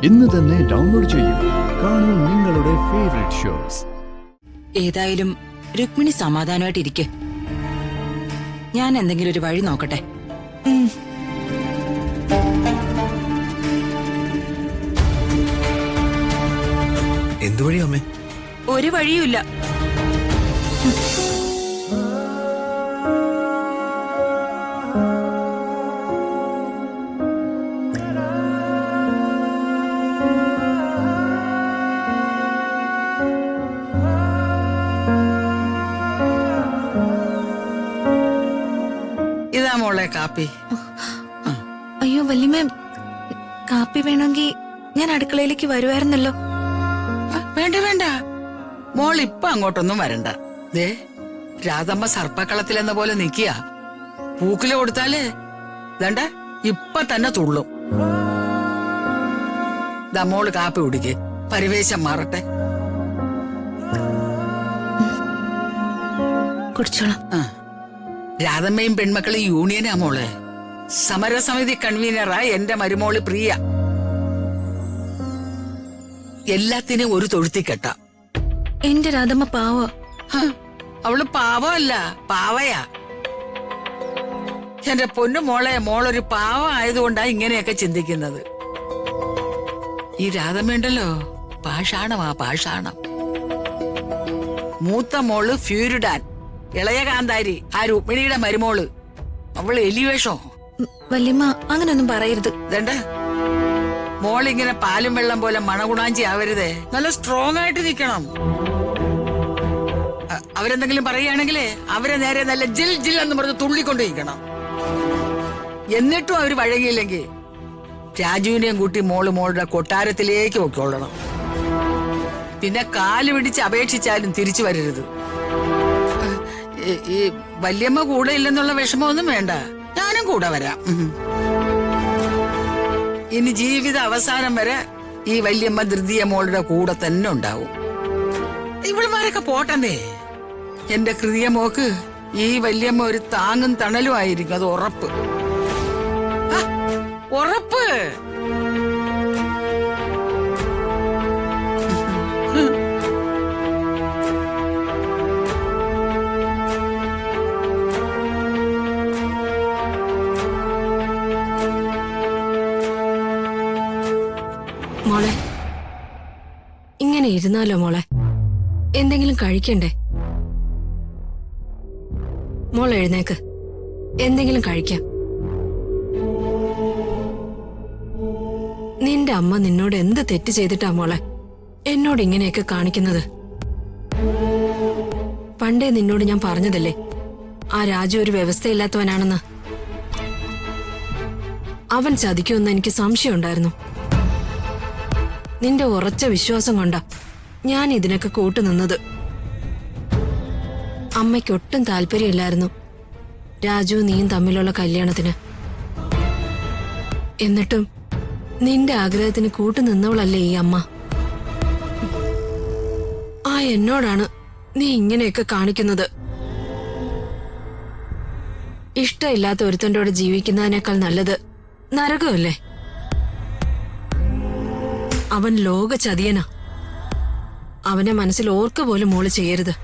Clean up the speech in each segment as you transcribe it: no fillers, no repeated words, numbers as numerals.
ഇന്ന് തന്നെ ഡൗൺലോഡ് ചെയ്യൂ. കാണൂ നിങ്ങളുടെ ഫേവറേറ്റ് ഷോസ്. ഏതായാലും രുക്മിണി സമാധാനമായിട്ടിരിക്കെ. ഞാൻ എന്തെങ്കിലും ഒരു വഴി നോക്കട്ടെ. എന്തു വഴി അമ്മേ? ഒരു വഴിയുമില്ല. ഇതാ മോളെ കാപ്പി. അയ്യോ വല്യമ്മ, കാപ്പി വേണമെങ്കിൽ ഞാൻ അടുക്കളയിലേക്ക് വരുമായിരുന്നല്ലോ. വേണ്ട വേണ്ട, മോൾ ഇപ്പൊ അങ്ങോട്ടൊന്നും വരണ്ട. ദേ രാധമ്മ സർപ്പക്കളത്തിലെന്ന പോലെ നിക്കുക. പൂക്കില് കൊടുത്താലേ ദണ്ട ഇപ്പൊ തന്നെ തുള്ളും. ദാ മോള് കാപ്പി കുടിക്ക്, പരിവേശം മാറട്ടെ. കുടിച്ചോളാം. രാധമ്മയും പെൺമക്കളും യൂണിയനാ മോളെ. സമരസമിതി കൺവീനറാ എന്റെ മരുമോള് പ്രിയ. എല്ലാത്തിനും ഒരു തൊഴുത്തിക്കെട്ട. എന്റെ രാധമ്മ പാവ. അവള് പാവമല്ല, പാവയാ. എന്റെ പൊന്നു മോളെ, മോളൊരു പാവ ആയതുകൊണ്ടാ ഇങ്ങനെയൊക്കെ ചിന്തിക്കുന്നത്. ഈ രാധമ്മയുണ്ടല്ലോ, പാഷാണമാ പാഷാണം. മൂത്ത മോള് ഫ്യൂരിഡാൻ, ഇളയ കാന്താരി ആ രുക്മിണിയുടെ മരുമോള്. അവള് എലിവേഷോ. വല്യമ്മ അങ്ങനൊന്നും പറയരുത്. ഇതണ്ട, മോളിങ്ങനെ പാലും വെള്ളം പോലെ മണഗുണാഞ്ചി ആവരുതേ. നല്ല സ്ട്രോങ് ആയിട്ട് നിക്കണം. അവരെന്തെങ്കിലും പറയുകയാണെങ്കിലേ അവരെ നേരെ നല്ല ജിൽ ജിൽ എന്ന് പറഞ്ഞ് തുള്ളിക്കൊണ്ടിരിക്കണം. എന്നിട്ടും അവര് വഴങ്ങിയില്ലെങ്കിൽ രാജുവിനെയും കൂട്ടി മോളുടെ കൊട്ടാരത്തിലേക്ക് പൊക്കോളണം. പിന്നെ കാല് പിടിച്ച് അപേക്ഷിച്ചാലും തിരിച്ചു വരരുത്. ഈ വല്യമ്മ കൂടെ ഇല്ലെന്നുള്ള വിഷമമൊന്നും വേണ്ട, ഞാനും കൂടെ വരാം. ഇനി ജീവിത അവസാനം വരെ ഈ വല്യമ്മ ധൃതിയ മോളുടെ കൂടെ തന്നെ ഉണ്ടാവും. ഇവളുമാരൊക്കെ പോട്ടെന്നേ. എന്റെ കൃതിയ മോക്ക് ഈ വല്യമ്മ ഒരു താങ്ങും തണലും ആയിരിക്കും, അത് ഉറപ്പ്. ഉറപ്പ്. മോളെ, ഇങ്ങനെ ഇരുന്നാലോ മോളെ? എന്തെങ്കിലും കഴിക്കണ്ടേ? മോൾ എഴുന്നേക്ക്, എന്തെങ്കിലും കഴിക്കാം. നിന്റെ അമ്മ നിന്നോട് എന്ത് തെറ്റ് ചെയ്തിട്ടാ മോളെ എന്നോട് ഇങ്ങനെയൊക്കെ കാണിക്കുന്നത്? പണ്ടേ നിന്നോട് ഞാൻ പറഞ്ഞതല്ലേ ആ രാജു ഒരു വ്യവസ്ഥയില്ലാത്തവനാണെന്ന്. അവൻ ചതിക്കുമെന്ന് എനിക്ക് സംശയമുണ്ടായിരുന്നു. നിന്റെ ഉറച്ച വിശ്വാസം കൊണ്ടാ ഞാൻ ഇതിനൊക്കെ കൂട്ടുനിന്നത്. അമ്മയ്ക്കൊട്ടും താല്പര്യമില്ലായിരുന്നു രാജു നീയും തമ്മിലുള്ള കല്യാണത്തിന്. എന്നിട്ടും നിന്റെ ആഗ്രഹത്തിന് കൂട്ടുനിന്നവളല്ലേ ഈ അമ്മ. ആ എന്നോടാണ് നീ ഇങ്ങനെയൊക്കെ കാണിക്കുന്നത്. ഇഷ്ടമില്ലാത്ത ഒരുത്തൻ്റെ ജീവിക്കുന്നതിനേക്കാൾ നല്ലത് നരകമല്ലേ? അവൻ ലോക ചതിയനാ. അവനെ മനസ്സിൽ ഓർക്ക പോലും മോള് ചെയ്യരുത്.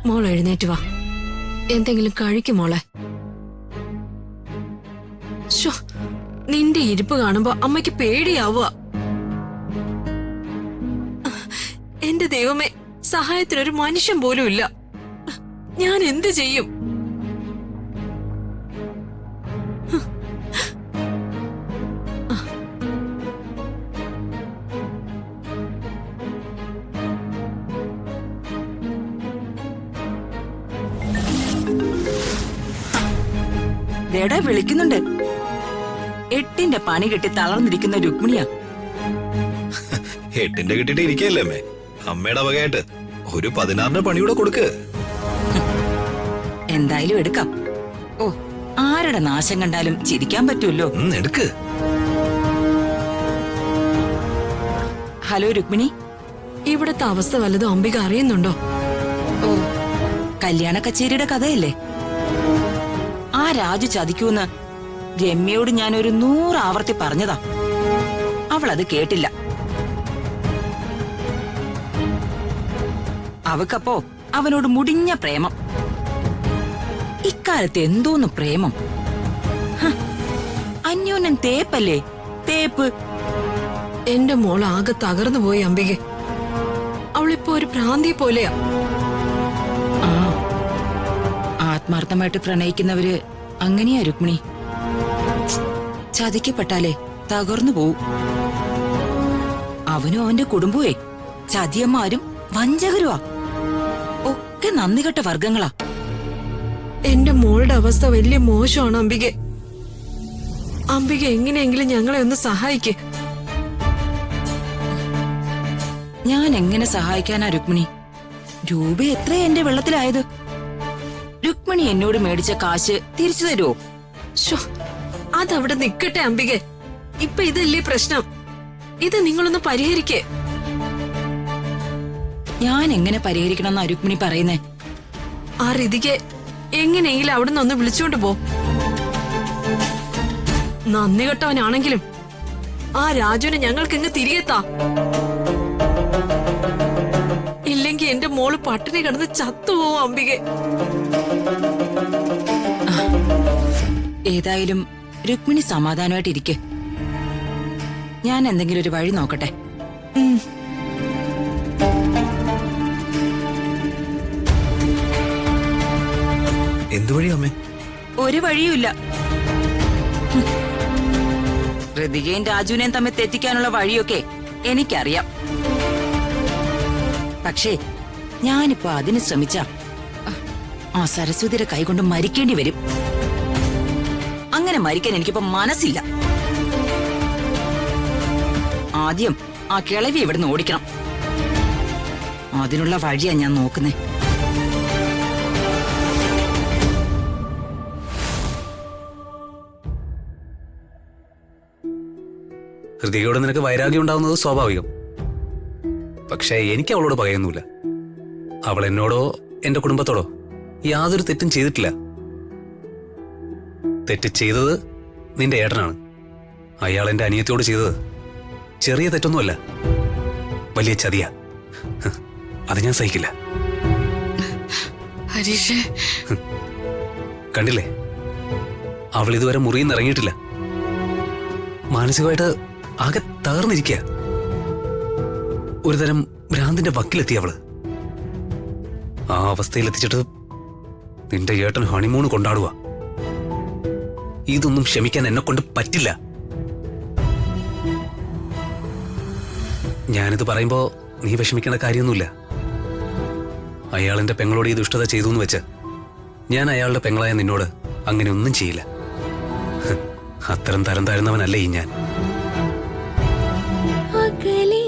മോൾ എഴുന്നേറ്റ് വാ, എന്തെങ്കിലും കഴിക്കും മോളെ. നിന്റെ ഇരിപ്പ് കാണുമ്പോ അമ്മയ്ക്ക് പേടിയാവുക. എന്റെ ദൈവമേ, സഹായത്തിനൊരു മനുഷ്യൻ പോലും ഇല്ല. ഞാൻ എന്ത് ചെയ്യും? ദേടാ വിളിക്കുന്നുണ്ട്. 8ന്റെ പണി കെട്ടി തളർന്നിരിക്കുന്ന രുക്മിണിയാ. 8ന്റെ കിട്ടിട്ട് ഇരിക്കല്ലേ അമ്മേ? അമ്മയുടെ വകയായിട്ട് ഒരു 16ന്റെ പണിയൂടെ കൊടുക്ക്. എന്തായാലും എടുക്കാം. ഓ, ആരുടെ നാശം കണ്ടാലും ചിരിക്കാൻ പറ്റുമല്ലോ. എടുക്ക്. ഹലോ രുക്മിണി, ഇവിടത്തെ അവസ്ഥ വല്ലതും അംബിക അറിയുന്നുണ്ടോ? ഓ, കല്യാണ കച്ചേരിയുടെ കഥയല്ലേ? ആ രാജു ചതിക്കൂന്ന് രമ്യയോട് ഞാനൊരു 100 ആവർത്തി പറഞ്ഞതാ. അവൾ അത് കേട്ടില്ല. അവക്കപ്പോ അവനോട് മുടിഞ്ഞ പ്രേമം. ഇക്കാലത്ത് എന്തോന്ന് പ്രേമം! ഹ, അന്യോന്യം തേപ്പല്ലേ, തേപ്പ്. എന്റെ മോൾ ആകെ തകർന്നു പോയി അംബികെ. അവളിപ്പോ ഒരു ഭ്രാന്തി പോലെയാ. ആ, ആത്മാർത്ഥമായിട്ട് പ്രണയിക്കുന്നവര് അങ്ങനെയാ രുക്മിണി. ചതിക്കപ്പെട്ടാലേ തകർന്നു പോവും. അവനും അവന്റെ കുടുംബവേ ചതിയന്മാരും വഞ്ചകരുവാ. ഒക്കെ നന്ദികെട്ട വർഗങ്ങളാ. എന്റെ മോളുടെ അവസ്ഥ വലിയ മോശമാണ് അംബികെ. അംബിക എങ്ങനെയെങ്കിലും ഞങ്ങളെ ഒന്ന് സഹായിക്ക്. ഞാൻ എങ്ങനെ സഹായിക്കാനാ രുക്മിണി? രൂപ എത്രയാ എന്റെ വെള്ളത്തിലായത്? രുക്മിണി എന്നോട് മേടിച്ച കാശ് തിരിച്ചു തരുമോ? ശോ, അതവിടെ നിക്കട്ടെ അംബികെ. ഇപ്പൊ ഇതല്ലേ പ്രശ്നം. ഇത് നിങ്ങളൊന്ന് പരിഹരിക്കേ. ഞാൻ എങ്ങനെ പരിഹരിക്കണമെന്നാ രുക്മിണി പറയുന്നേ? ആ ഋതികെ എങ്ങനെയെങ്കിലും അവിടെ നിന്ന് ഒന്ന് വിളിച്ചോണ്ട് പോ. നന്ദി കെട്ടവനാണെങ്കിലും ആ രാജുവിനെ ഞങ്ങൾക്ക് ഇങ്ങ് തിരികെത്താ. ഇല്ലെങ്കി എന്റെ മോള് പട്ടിണി കിടന്ന് ചത്തുപോവും അംബികെ. ഏതായാലും രുക്മിണി സമാധാനമായിട്ടിരിക്കെ. ഞാൻ എന്തെങ്കിലും ഒരു വഴി നോക്കട്ടെ. എന്തു വഴി അമ്മേ? ഒരു വഴിയുമില്ല. ഋതികയും രാജുവിനെയും തമ്മിൽ തെറ്റിക്കാനുള്ള വഴിയൊക്കെ എനിക്കറിയാം. പക്ഷേ ഞാനിപ്പോ അതിന് ശ്രമിച്ച ആ സരസ്വതിയുടെ കൈകൊണ്ട് മരിക്കേണ്ടി വരും. അങ്ങനെ മരിക്കാൻ എനിക്കിപ്പോ മനസ്സില്ല. ആദ്യം ആ കിളവി ഇവിടുന്ന് ഓടിക്കണം. അതിനുള്ള വഴിയാ ഞാൻ നോക്കുന്നേ. ഹൃതികയോട് നിനക്ക് വൈരാഗ്യം ഉണ്ടാവുന്നത് സ്വാഭാവികം. പക്ഷേ എനിക്ക് അവളോട് പകയൊന്നുമില്ല. അവൾ എന്നോടോ എന്റെ കുടുംബത്തോടോ യാതൊരു തെറ്റും ചെയ്തിട്ടില്ല. തെറ്റ് ചെയ്തത് നിന്റെ ഏട്ടനാണ്. അയാൾ എന്റെ അനിയത്തിയോട് ചെയ്തത് ചെറിയ തെറ്റൊന്നുമല്ല, വലിയ ചതിയാ. അത് ഞാൻ സഹിക്കില്ല. ഹരീഷേ, കണ്ടില്ലേ, അവൾ ഇതുവരെ മുറിയിൽ നിന്ന് ഇറങ്ങിയിട്ടില്ല. മാനസികമായിട്ട് ആകെ തകർന്നിരിക്കുക. ഒരുതരം ഭ്രാന്തിന്റെ വക്കിലെത്തി അവള്. ആ അവസ്ഥയിലെത്തിച്ചിട്ട് നിന്റെ ഏട്ടൻ ഹണിമൂൺ കൊണ്ടാടുക. ഇതൊന്നും ക്ഷമിക്കാൻ എന്നെ കൊണ്ട് പറ്റില്ല. ഞാനിത് പറയുമ്പോ നീ വിഷമിക്കേണ്ട കാര്യമൊന്നുമില്ല. അയാൾ എന്റെ പെങ്ങളോട് ഈ ദുഷ്ടത ചെയ്തു എന്ന് വെച്ച് ഞാൻ അയാളുടെ പെങ്ങളായ നിന്നോട് അങ്ങനെ ഒന്നും ചെയ്യില്ല. അത്തരം തരം താഴ്ന്നവനല്ലേ ഈ ഞാൻ. അകലെ